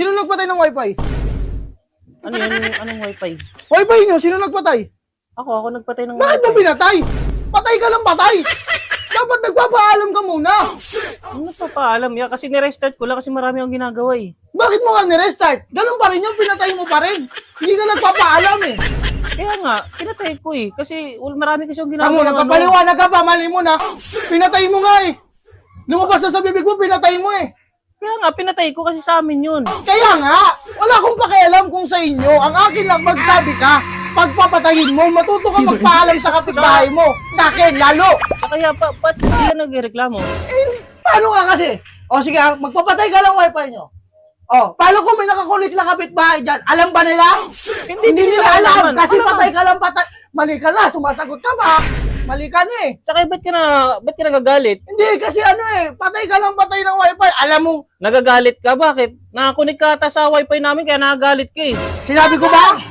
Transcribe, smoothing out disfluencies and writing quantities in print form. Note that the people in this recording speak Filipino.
Sino nagpatay ng wifi? Ano yan? Anong wifi? Wifi nyo, sino nagpatay? Ako nagpatay ng Bakit mo wifi. pinatay? Patay ka lang patay! Dapat nagpapaalam ka muna! Ano nagpapaalam? Ya, kasi nirestart ko lang kasi marami akong ginagawa eh. Bakit mo ka nirestart? Ganun pa rin yung pinatay mo pa rin. Hindi ka nagpapaalam eh. Kaya nga, pinatay ko eh. Kasi marami kasi akong Amo, ginagawa. nagpapaliwanag ka pa, mali mo na. Pinatay mo nga eh. Lumabas na sa bibig mo, pinatay mo eh. Kaya nga, pinatay ko kasi sa amin yun. Kaya nga, wala akong pakialam kung sa inyo. Ang akin lang magsabi ka, pagpapatayin mo, matuto ka magpaalam sa kapitbahay mo. Sa akin, lalo. Kaya, ba't hindi ka nagreklamo? Eh, paano ka kasi? O sige, magpapatay ka lang wifi nyo. O, paano kung may nakakulik na kapitbahay dyan? Alam ba nila? Hindi nila alam. Kasi patay ka lang patay. Mali ka na, sumasagot ka ba? Mali ka na eh. Tsaka ba't ka nagagalit? Hindi, kasi ano eh, patay ka lang patay ng wifi. Alam mo, Nagagalit ka? Bakit? Nakakunik ka ata sa wifi namin kaya nagagalit ka eh. sinabi ko ba?